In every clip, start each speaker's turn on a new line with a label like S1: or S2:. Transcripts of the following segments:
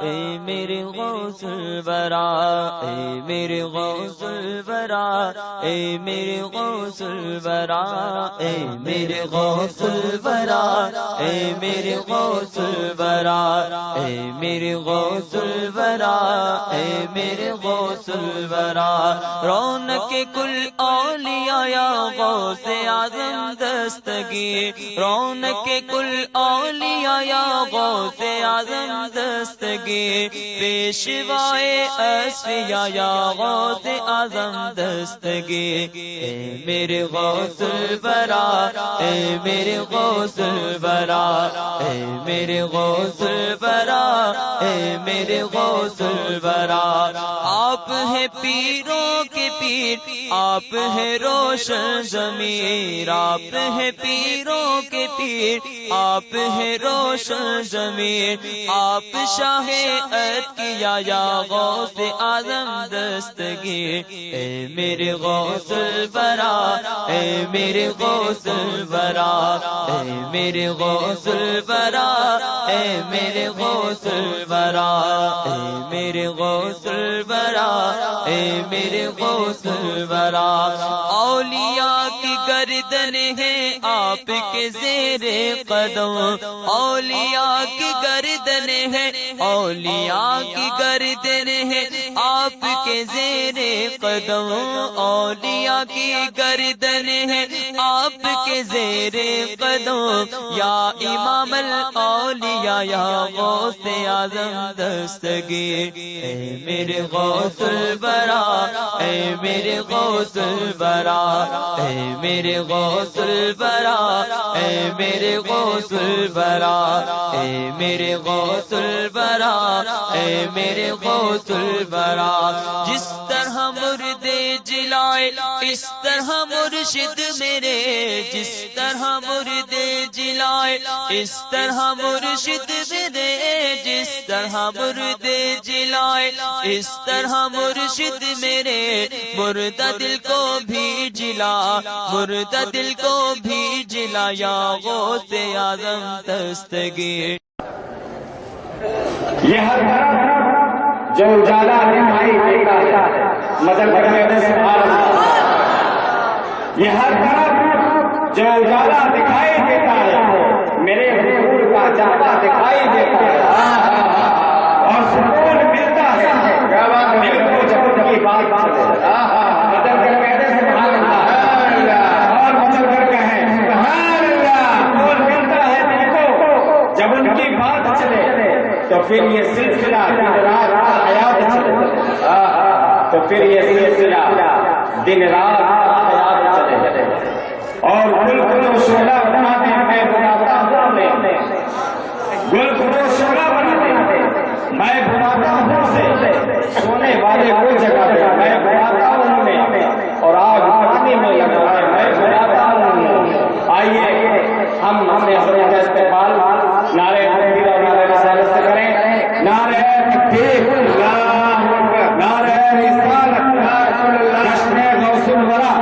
S1: اے میرے غوث الورا، اے میرے غوث الورا، اے میرے غوث الورا، اے میرے غوث الورا، اے میرے غوث الورا، اے میرے غوث الورا، اے میرے غوث الورا، رونق کل اولیاء یا غوث اعظم دستگیر، رونق کل اولیاء یا غوث اعظم دستگیر، پیشوائے اصفیاء یا غوث اعظم دستگیر، اے میرے غوث الورا، اے میرے غوث الورا، اے میرے غوث الورا، اے میرے غوث الورا، آپ ہیں پیروں کے پیر، آپ ہیں روشن ضمیر، آپ ہیں پیروں کے پیر، آپ ہیں روشن ضمیر، آپ شاہ اتقیا یا غوث اعظم دستگیر، اے میرے غوث الورا، اے میرے غوث الورا، اے میرے غوث الورا، اے میرے غوث الورا، اے میرے غوث الورا، اے میرے غوث الورا، اولیاء کی گردن ہے آپ کے زیر قدم، اولیاء کی گردن ہے، اولیاء کی گردن ہے آپ کے زیر قدم، اولیاء کی گردن ہے آپ کے زیر قدم، یا امام الاولیاء یا غوث اعظم دستگیر، اے میرے غوث الورا، اے میرے غوث الورا، اے میرے غوث الورا، اے میرے غوث الورا، اے میرے غوث الورا، اے میرے غوث الورا، جس طرح مردے جلائے اس طرح مرشد میرے، جس طرح مردے جلائے اس طرح مرشد میرے، جس طرح مردے جلائے اس طرح مرشد میرے، مردہ دل کو بھی جلا، مردہ دل کو بھی جلا، یا غوث اعظم دستگیر،
S2: یہ ہر طرف جو اجالا دکھائی دیتا ہے، مدد کرنے سے یہ ہر طرف جو اجالا دکھائی دیتا ہے، میرے حضور کا جاتا دکھائی دیتا ہے، اور سکون ملتا ہے دل کو جب ان کی بات مدد کر کہتے ہیں سبحان اللہ، اور مدد کر کہیں سبحان اللہ، سکون ملتا ہے دل کو جب ان کی بات چلے، تو پھر یہ سلسلہ دن رات حیات چلے، تو پھر یہ سلسلہ دن رات حیات چلے، اور گل کو شعلہ بناتے ہیں بناتا ہوں میں، گل کو شعلہ بناتے ہیں میں بناتا ہوں سے، سونے والے کو جگہ پہ میں بناتا ہوں میں، اور آگ پانی میں لگا ہے میں بناتا ہوں، آئیے ہم اپنے حضرت کا استقبال نعرے تکبیر اور نعرے رسالت سے کریں، نعرے تکبیر اللہ اکبر، نعرے رسالت جشن غوث الورا،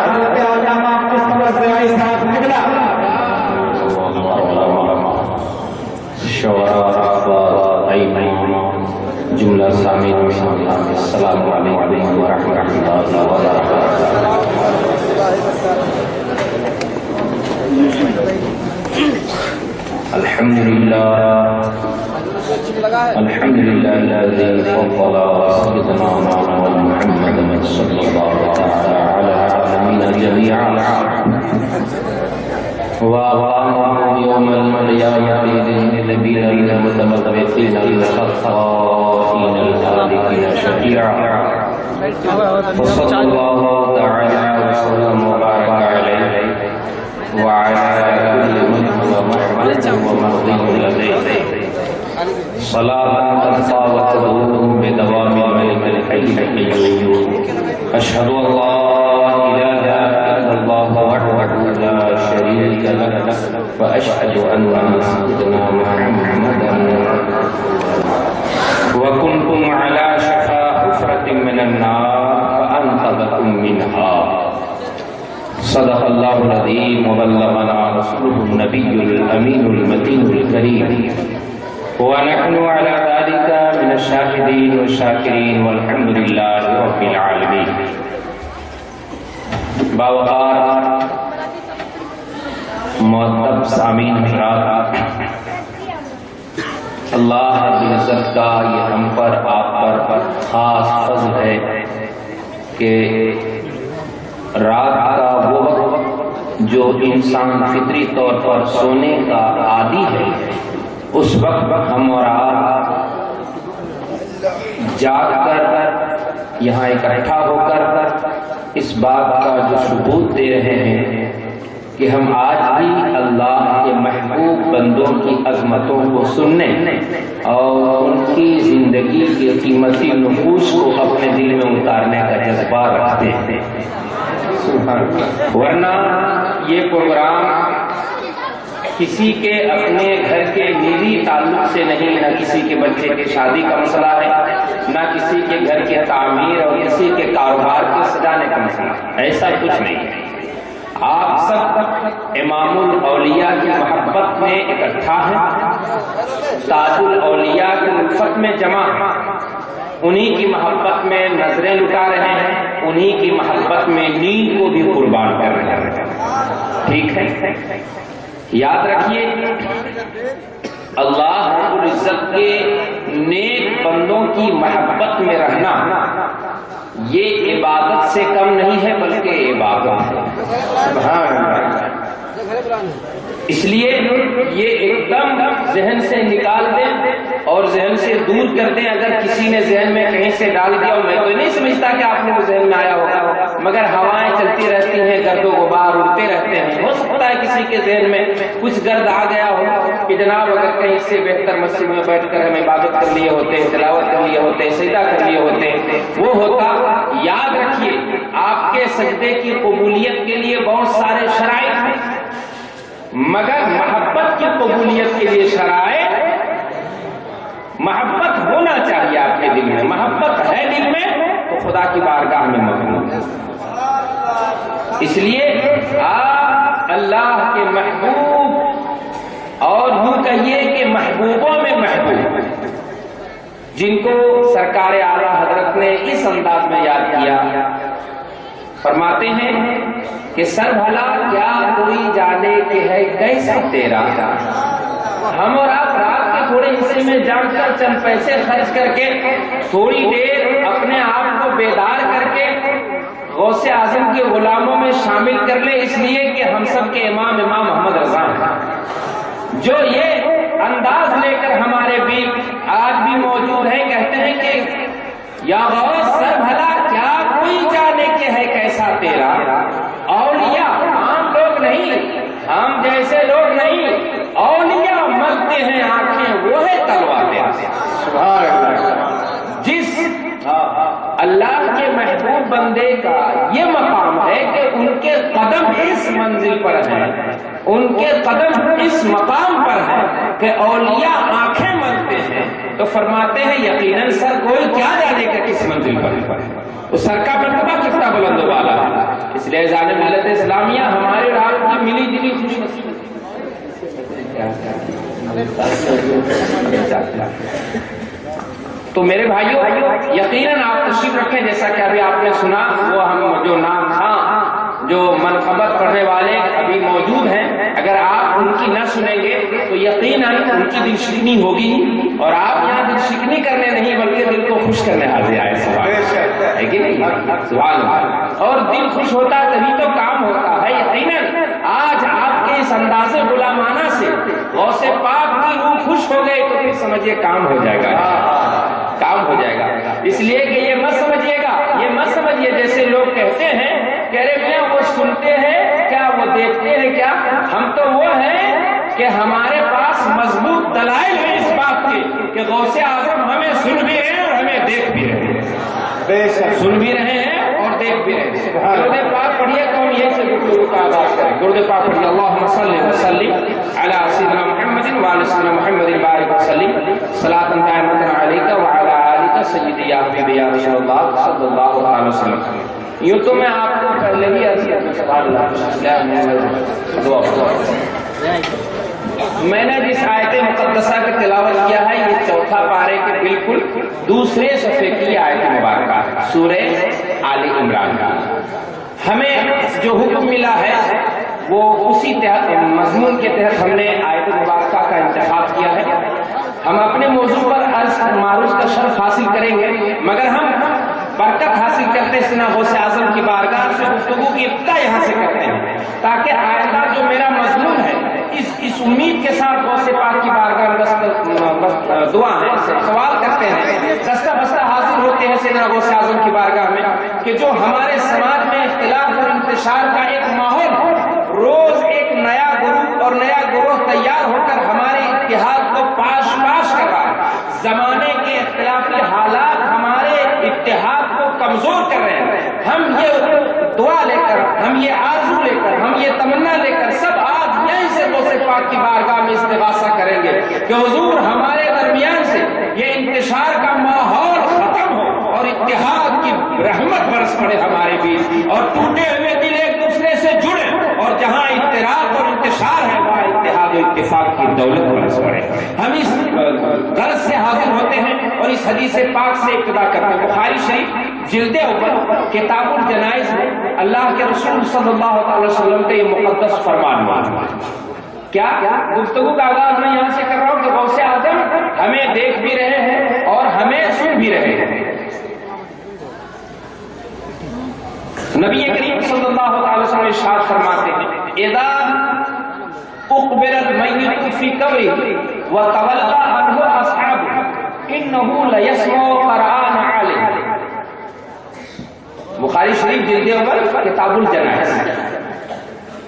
S2: حضرت علامہ مصطفی زئی صاحب نگلا، شعراء ایمان جملہ سامعین میں السلام علیکم ورحمۃ اللہ وبرکاتہ۔ الحمد لله الحمد لله الذي فضل سيدنا محمد صلى الله تعالى على العالمين جميعا وأقامه يوم القيامة للنبيين المتمثلين الخطائين الهالكين شفيعا، وصلى الله تعالى وسلم وبارك عليه وعلى كل من هو محمد ومرضي لديه صلاة طابت روح بدوام الملك الحي القيوم، أشهد أن لا إله إلا الله وحده لا شريك له، وأشهد أن سيدنا محمدا وكنتم على شفا حفرة من النار فأنقذكم منها، صدق الله العظيم وبلغنا رسوله النبي الأمين المتين الكريم، ونحن على ذلك من الشاهدين والشاكرين والحمد لله رب العالمين. باوقار محترم سامعین حضرات، اللہ رب العزت کا یہ ہم پر آپ پر خاص فضل ہے کہ رات کا وہ وقت جو انسان فطری طور پر سونے کا عادی ہے، اس وقت ہم اور آپ جاگ کر یہاں اکٹھا ہو کر اس بات کا جو ثبوت دے رہے ہیں کہ ہم آج بھی اللہ کے محبوب بندوں کی عظمتوں کو سننے اور ان کی زندگی کے قیمتی نفوس کو اپنے دل میں اتارنے کا جذبہ رکھتے ہیں. ورنہ یہ پروگرام کسی کے اپنے گھر کے نجی تعلق سے نہیں، نہ کسی کے بچے کی شادی کا مسئلہ ہے، نہ کسی کے گھر کے تعمیر اور کسی کے کاروبار کو سجانے کا مسئلہ ہے. ایسا کچھ نہیں ہے. آپ سب امام الاولیاء کی محبت میں اکٹھا ہیں، تاج الاولیاء کی الفت میں جمع ہیں، انہی کی محبت میں نظریں لٹا رہے ہیں، انہی کی محبت میں نیند کو بھی قربان کر رہے ہیں. ٹھیک ہے؟ یاد رکھیے، اللہ رب العزت کے نیک بندوں کی محبت میں رہنا یہ عبادت سے کم نہیں ہے، بلکہ عبادت ہے. سبحان اللہ. اس لیے یہ ایک دم ذہن سے نکال دیں اور ذہن سے دور کر دیں. اگر کسی نے ذہن میں کہیں سے ڈال دیا، اور میں تو نہیں سمجھتا کہ آپ نے وہ ذہن میں آیا ہوگا، مگر ہوائیں چلتی رہتی ہیں، گرد و غبار اڑتے رہتے ہیں. ہو سکتا ہے کسی کے ذہن میں کچھ گرد آ گیا ہو کہ جناب اگر کہیں سے بہتر مسجد میں بیٹھ کر ہم عبادت کر لیے ہوتے، تلاوت کر لیے ہوتے، سجدہ کر لیے ہوتے، وہ ہوتا. یاد رکھیے، آپ کے سجدے کی قبولیت کے لیے بہت سارے شرائط ہیں، مگر محبت کی قبولیت کے لیے شرائط، محبت ہونا چاہیے آپ کے دل میں. محبت ہے دل میں تو خدا کی بارگاہ میں مقبول ہے. اس لیے آپ اللہ کے محبوب، اور یوں کہیے کہ محبوبوں میں محبوب، جن کو سرکار اعلیٰ حضرت نے اس انداز میں یاد کیا، فرماتے ہیں کہ سر بھلا کیا کوئی جانے کہ ہے کیسا تیرا. ہم اور آپ رات کے تھوڑے حصے میں جان کر چند پیسے خرچ کر کے تھوڑی دیر اپنے آپ کو بیدار کر کے غوث اعظم کے غلاموں میں شامل کر لیں، اس لیے کہ ہم سب کے امام محمد رضا ہیں، جو یہ انداز لے کر ہمارے بیچ آج بھی موجود ہے. کہتے ہیں کہ یا غوث سر بھلا کیا کوئی جانے کے ہے کیسا تیرا. اولیاء عام لوگ نہیں، ہم جیسے لوگ نہیں، اولیاء مرتے ہیں آنکھیں وہ ہے تلوار تیرا. جس اللہ کے محبوب بندے کا یہ مقام ہے کہ ان کے قدم اس منزل پر ہیں، ان کے قدم اس مقام پر ہیں کہ اولیاء آنکھیں ملتے ہیں، تو فرماتے ہیں یقیناً سر کوئی کیا جانے کا کس منزل پر ہے. اس سر کا مرتبہ کتنا بلند و بالا ہے. اس لیے ذات ملت اسلامیہ ہمارے رات کی ملی جلی خوش نصیب. تو میرے بھائیوں، یقیناً آپ تشریف رکھیں. جیسا کہ ابھی آپ نے سنا، وہ ہم جو نام تھا، جو منقبت پڑھنے والے ابھی موجود ہیں، اگر آپ ان کی نہ سنیں گے تو یقیناً ان کی دل شکنی ہوگی، اور آپ یہاں دل شکنی کرنے نہیں بلکہ دل کو خوش کرنے حاضر آئے. سبحان ہے کہ نہیں؟ سبحان اللہ. اور دل خوش ہوتا تبھی تو کام ہوتا ہے. یقیناً آج آپ کے اس انداز غلامانہ سے غوث پاک کی روح خوش ہو گئی تو پھر سمجھیے کام ہو جائے گا، کام ہو جائے گا. اس لیے کہ یہ مت سمجھیے گا، یہ مت سمجھیے جیسے لوگ کہتے ہیں کہ ارے میں وہ سنتے ہیں کیا، وہ دیکھتے ہیں کیا. ہم تو وہ ہیں کہ ہمارے پاس مضبوط دلائل ہیں اس بات کے کہ غوث اعظم ہمیں سن بھی رہے ہیں اور ہمیں دیکھ بھی رہے ہیں. سن بھی رہے ہیں اور دیکھ بھی رہے ہیں. درود پاک پڑھیے تو ہم یہ سے گفتگو کا آغاز کریں. درود پاک پڑھیے. اللہم صلی وسلم علی سیدنا محمد وعلی سیدنا محمد بارک وسلم صلاۃ دائمۃ علیک وعلی آلک سیدی یا حبیبی یا رسول اللہ صلی اللہ علیہ وسلم. یوں تو میں آپ کو پہلے ہی عرض کیا. سبحان اللہ. دعا
S3: میں نے جس آیت مقدسہ کی تلاوت کیا ہے یہ چوتھا پارے کے بالکل دوسرے صفحے کی آیت مبارکہ ہے، سورہ آل عمران کا۔ ہمیں جو حکم ملا ہے وہ اسی مضمون کے تحت ہم نے آیت مبارکہ کا انتخاب کیا ہے۔ ہم اپنے موضوع پر عرض معروض کا شرف حاصل کریں گے، مگر ہم برکت حاصل کرتے سنا غوث اعظم کی بارگاہ سے گفتگو کی ابتدا یہاں سے کرتے ہیں، تاکہ آئندہ جو میرا مضمون ہے اس امید کے ساتھ غوث پاک کی بارگاہ میں دعا ہے، سوال کرتے ہیں، دستہ بستہ حاضر ہوتے ہیں سیدنا غوث اعظم کی بارگاہ میں کہ جو ہمارے سماج میں اختلاف اور انتشار کا ایک ماحول ہے، روز ایک نیا گروہ اور نیا گروہ تیار ہو کر ہمارے اتحاد کو پاش کر رہا ہے۔ زمانے کے اختلافی حالات ہمارے اتحاد کو کمزور کر رہے ہیں۔ ہم یہ دعا لے کر، ہم یہ آرزو لے کر، ہم یہ تمنا لے کر سب آج یہیں سے غوث پاک کی بارگاہ میں استغاثہ کریں گے کہ حضور ہمارے درمیان سے یہ انتشار کا ماحول ختم ہو اور اتحاد کی رحمت برس پڑے ہمارے بیچ، اور ٹوٹے ہوئے دل ایک دوسرے سے جڑے، اور جہاں اختلاف اور انتشار ہے وہاں اتحاد و اتفاق کی دولت برس پڑے۔ ہم اس غرض سے حاضر ہوتے ہیں اور اس حدیث پاک سے ابتدا کرتے ہیں۔ بخاری شریف جلد اوپر کتاب الجنائز میں اللہ کے رسول صلی اللہ علیہ وسلم کا یہ مقدس فرمان ہوا۔ کیا گفتگو کا آغاز میں یہاں سے کر رہا ہوں کہ غوث اعظم ہمیں دیکھ بھی رہے ہیں اور ہمیں سن بھی رہے ہیں۔ نبی کریم صلی اللہ علیہ وسلم ارشاد فرماتے ہیں اذا اقبر المیت فی قبره وتولى عنه اصحابه انه لیسمع قرآن عالم۔ بخاری شریف جلد اول کتاب الجنائز۔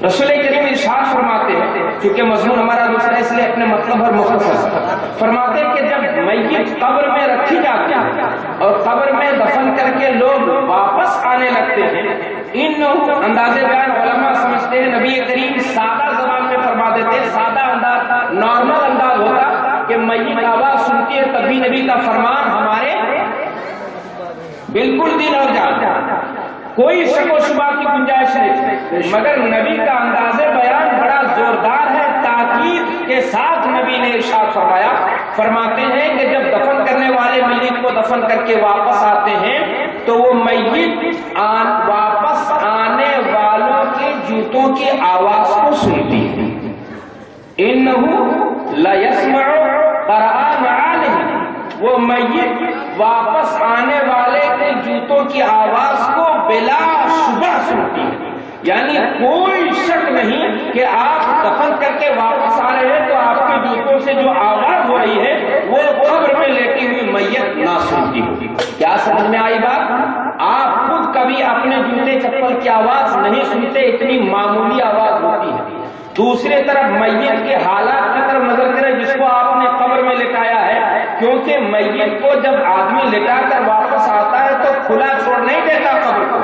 S3: رسول کریم ارشاد فرماتے ہیں، چونکہ مضمون ہمارا دوسرا اس لیے اپنے مطلب اور مختصر فرماتے ہیں کہ جب میت قبر میں رکھی جاتی ہے اور قبر میں دفن کر کے لوگ واپس آنے لگتے ہیں، ان انداز بیان علماء سمجھتے ہیں نبی کریم سادہ زبان میں فرما دیتے ہیں، سادہ انداز نارمل انداز ہوتا کہ میت آواز سنتی ہے تب بھی نبی کا فرمان ہمارے بالکل دل اور جان، کوئی شک و شبہ کی گنجائش نہیں، مگر نبی کا انداز بیان بڑا زوردار ہے، تاکید کے ساتھ نبی نے ارشاد فرمایا، فرماتے ہیں کہ جب دفن کرنے والے میت کو دفن کر کے واپس آتے ہیں تو وہ میت واپس آنے والوں کے جوتوں کی آواز کو سنتی ہے۔ انہ لیسمع قرآن عالم، وہ میت واپس آنے والے کے جوتوں کی آواز کو بلا شبہ سنتی ہے، یعنی کوئی شک نہیں کہ آپ دفن کر کے واپس آ رہے ہیں تو آپ کے جوتوں سے جو آواز ہو رہی ہے وہ قبر میں لیٹی ہوئی میت نہ سنتی ہوگی۔ کیا سمجھ میں آئی بات؟ آپ خود کبھی اپنے جوتے چپل کی آواز نہیں سنتے، اتنی معمولی آواز ہوتی ہے۔ دوسری طرف میت کے حالات کی طرف نظر کریں جس کو آپ نے قبر میں لٹایا ہے، کیونکہ میت کو جب آدمی لٹا کر واپس آتا ہے تو کھلا چھوڑ نہیں دیتا قبر کو،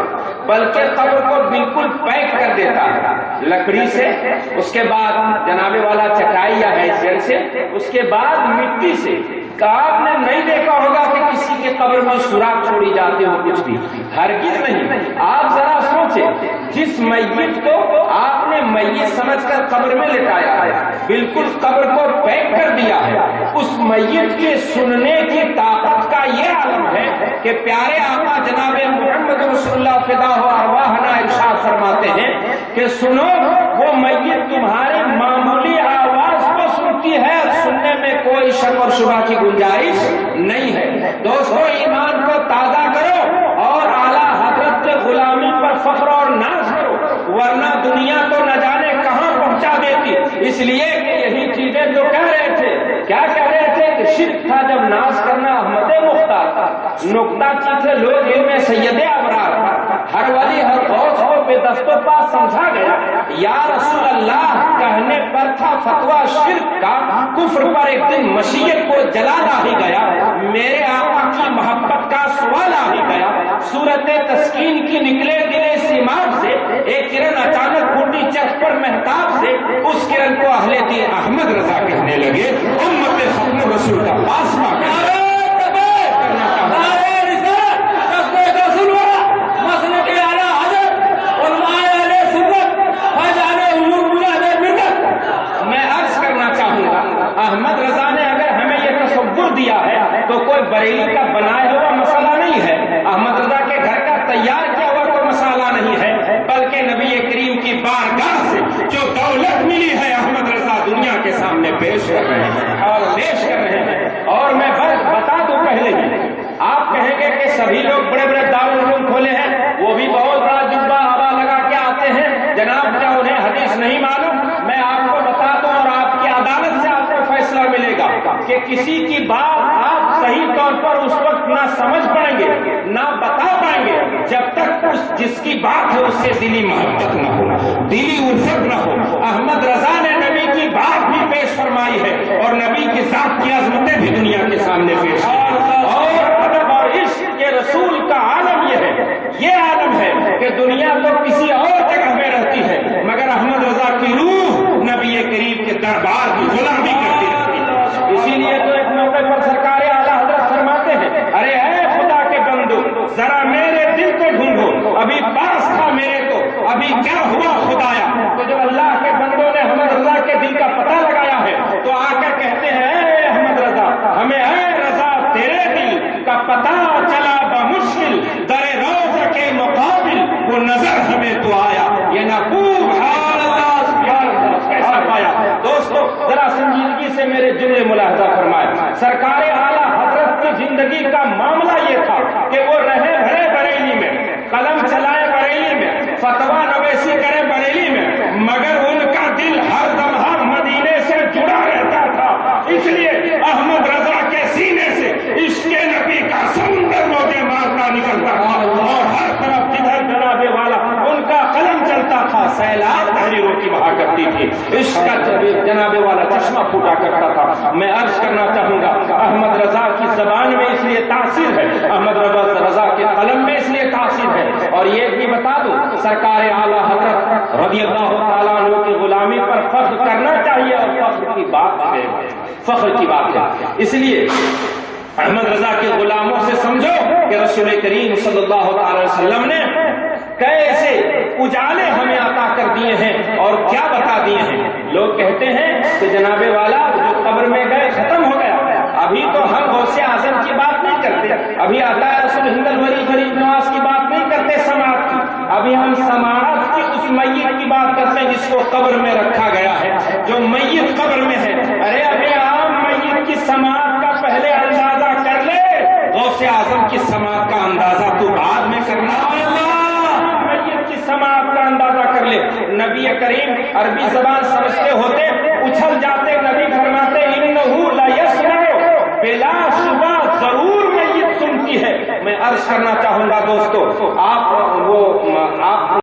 S3: بلکہ قبر کو بالکل پیک کر دیتا ہے لکڑی سے، اس کے بعد جناب والا چٹائی یا حیثیت سے، اس کے بعد مٹی سے۔ آپ نے نہیں دیکھا ہوگا کہ کسی کے قبر میں سوراخ چھوڑی جاتی ہو کچھ بھی، ہرگز نہیں۔ آپ ذرا سوچیں، جس میت کو آپ نے میت سمجھ کر قبر میں لٹایا ہے، بالکل قبر کو پیک کر دیا ہے، اس میت کے سننے کی طاقت کا یہ عالم ہے کہ پیارے آقا جناب محمد رسول اللہ فدا ہو ارواحنا ارشاد فرماتے ہیں کہ سنو، وہ میت تمہاری معمولی آواز کو سنتی ہے، سننے میں کوئی شک اور شبہ کی گنجائش نہیں ہے۔ دوستو ایمان کو تازہ کرو اور اعلیٰ حضرت کے غلامی پر فخر اور ناز کرو، ورنہ دنیا تو نہ جانے کہاں پہنچا دیتی۔ اس لیے کہ یہی چیزیں جو کہہ رہے تھے، کیا کہہ رہے تھے کہ شرک تھا جب ناز کرنا احمد مختار تھا، نکتہ چیزیں لوگ ان میں سید ابرار تھا، ہر ولی ہر غوث کو بے دست و پا سمجھا گیا، یا رسول اللہ کہنے پر تھا فتویٰ شرک کا، کفر پر ایک دن مشیت کو جلانا ہی گیا، میرے آقا کی محبت کا سوال آ ہی گیا۔ صورت تسکین کی نکلے دل سیماب سے ایک کرن اچانک پھوٹی چرخ پر مہتاب سے، اس کرن کو اہل دین احمد رضا کہنے لگے، امت ختم رسول کا پاسما کرنا کسی کی بات آپ صحیح طور پر اس وقت نہ سمجھ پائیں گے نہ بتا پائیں گے جب تک جس کی بات ہے اس سے دلی محبت نہ ہو، دلی الفت نہ ہو۔ احمد رضا نے نبی کی بات بھی پیش فرمائی ہے اور نبی کی ذات کی عظمتیں بھی دنیا کے سامنے پیش کی، اور ادب اور عشق کے رسول کا عالم یہ ہے، یہ عالم ہے کہ دنیا تو کسی اور جگہ میں رہتی ہے مگر احمد رضا کی روح نبی کریم کے دربار کی غلامی کرتی رہتی ہے۔ اسی لیے تو ایک موقع پر سرکار اعلیٰ حضرت فرماتے ہیں، ارے اے خدا کے بندو ذرا میرے دل کو ڈھونڈو، ابھی پاس تھا میرے تو ابھی کیا ہوا خدایا۔ تو جب اللہ کے بندوں نے احمد رضا کے دل کا پتہ لگایا ہے تو آ کر کہتے ہیں اے احمد رضا، ہمیں اے رضا تیرے دل کا پتہ چلا بمشکل در روضہ کے مقابل وہ نظر ہمیں تو آیا، یہ نقوب حال کیسا پایا۔ دوستو ذرا سنجیدگی سے میرے جملے ملاحظہ فرمائے۔ سرکار اعلیٰ حضرت کی زندگی کا معاملہ یہ تھا کہ وہ رہے بھرے بریلی میں، قلم چلائے بریلی میں، فتویٰ نویسی کرے بریلی میں، مگر ان کا دل ہر لمحہ مدینے سے جڑا رہتا تھا۔ اس لیے احمد رضا کے سینے سے عشق نبی کا سمندر موجے مارتا نکلتا تھا اور ہر طرف جدھر جناب والا ان کا قلم چلتا تھا سیلاب تحریروں کی بہا کرتی تھی، عشق کا جناب والا چشمہ پھوٹا کرتا تھا۔ میں عرض کرنا چاہوں گا احمد رضا کی زبان میں اس لیے تاثیر ہے، احمد رضا کے قلم میں اس لیے تاثیر ہے، اور یہ بھی بتا دوں سرکار اعلیٰ حضرت رضی اللہ تعالیٰ عنہ کی غلامی پر فخر کرنا چاہیے، اور فخر کی بات ہے، فخر کی بات ہے۔ اس لیے احمد رضا کے غلاموں سے سمجھو کہ رسول کریم صلی اللہ علیہ وسلم نے کیسے اجالے ہمیں عطا کر دیے ہیں اور کیا بتا دیے ہیں۔ لوگ کہتے ہیں کہ جناب والا جو قبر میں گئے ختم ہو گیا، ابھی تو ہم غوث اعظم کی بات نہیں کرتے، ابھی آتا ہے رسول ہند الولی غریب نواز کی بات نہیں کرتے سماعت کی، ابھی ہم سماعت کی اس میت کی بات کرتے ہیں جس کو قبر میں رکھا گیا ہے، جو میت قبر میں ہے۔ ارے ابھی عام میت کی سماعت کا پہلے اندازہ کر لے، غوث اعظم کی سماعت کا اندازہ تو بعد میں کرنا، میت کی سماعت کا اندازہ کر لے۔ نبی کریم عربی زبان سمجھتے ہوتے اچھل جاتے، نبی فرماتے انہو لا یسمع، بلا شبہ ضرور میت سنتی ہے۔ میں عرض کرنا چاہوں گا دوستو، آپ